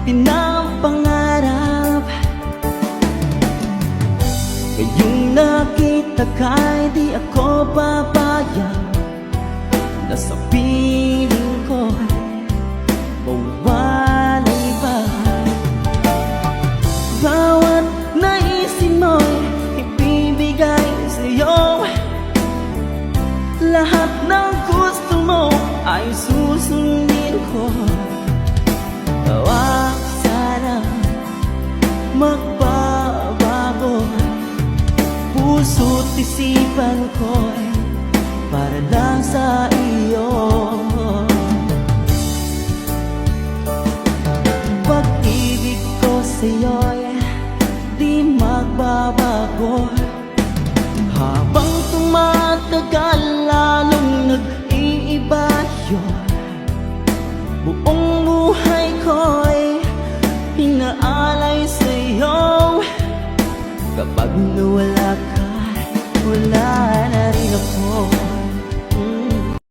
pinapangarap. Ngayong nakita ka'y di ako papayag na sa piling ko'y mawalay ba. Bawat naisin mo'y ibibigay sa'yo, lahat ng gusto mo ay susundin ko. Wag sana magbabago, puso't isipan ko'y para lang sa iyo. Pag-ibig ko sa'yo'y di magbabago, habang tumatagal lalong nag-iiba yun. Buong buhay ko'y pinaalay sa'yo, kapag nawala ka